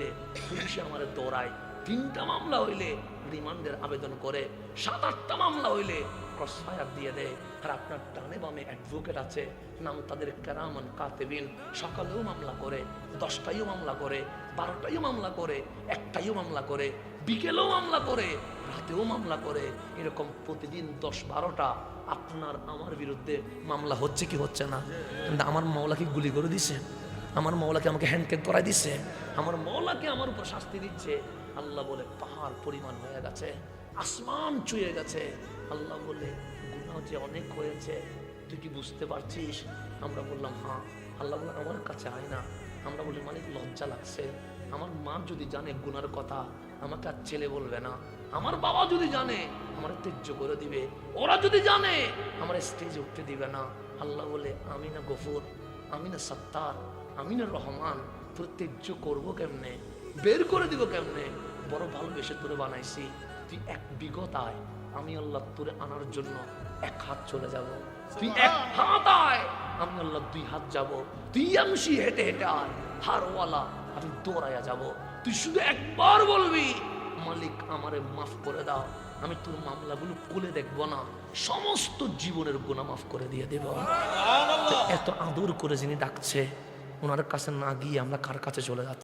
হইলে পুলিশে আমার দৌড়ায়, 3টা মামলা হইলে রিমান্ডের আবেদন করে, 7-8টা মামলা হইলে ক্রসফায়ার দিয়ে দেয়। আর আপনার ডানে বামে অ্যাডভোকেট আছে, নাম তাদের কেরামান কাতেবিন, সকালেও মামলা করে, 10টাইও মামলা করে, 12টাইও মামলা করে, 1টাইও মামলা করে, বিকেলেও মামলা করে, রাতেও মামলা করে। এরকম প্রতিদিন 10-12টা আপনার আমার বিরুদ্ধে মামলা হচ্ছে কি হচ্ছে না? কিন্তু আমার মাওলা কি গুলি করে দিছে? আমার মাওলাকে আমাকে হ্যান্ডকেক করাই দিচ্ছে? আমার মাওলাকে আমার উপর শাস্তি দিচ্ছে? আল্লাহ বলে পাহাড় পরিমাণ হয়ে গেছে, আসমান ছুঁয়ে গেছে। আল্লাহ বলে গুনাহ যে অনেক হয়েছে, তুই কি বুঝতে পারছিস? আমরা বললাম হ্যাঁ। আল্লাহ বলে আমার কাছে আয় না। আমরা বলি মালিক লজ্জা লাগছে, আমার মা যদি জানে গুনার কথা আমাকে আর ছেলে বলবে না, আমার বাবা যদি জানে আমার তেজ্য করে দিবে, ওরা যদি জানে আমার স্টেজে উঠতে দিবে না। আল্লাহ বলে আমি না গফুর, আমি না সত্তার, আমি না রহমান, তোর তেজ্য করবো কেমনে, বের করে দিব কেমনে? বড় ভালোবেসে তোরে বানাইছি, তুই 1 বিঘত আয়, আমি আল্লাহ তোরে আনার জন্য 1 হাত চলে যাব। তুই 1 হাত আয়, আমি আল্লাহ 2 হাত যাব। তুই আমসি হেঁটে হেঁটে আয়, হারওয়ালা আমি দৌড়াইয়া যাব। তুই শুধু একবার বলবি মালিক আমারে মাফ করে দাও, আমি তোর মামলাগুলো খুলে দেখবো না, সমস্ত জীবনের গুনাহ মাফ করে দিয়ে দেব। এত আদর করে যিনি ডাকছে, ওনার কাছে না গিয়ে আমরা কার কাছে চলে যাচ্ছি?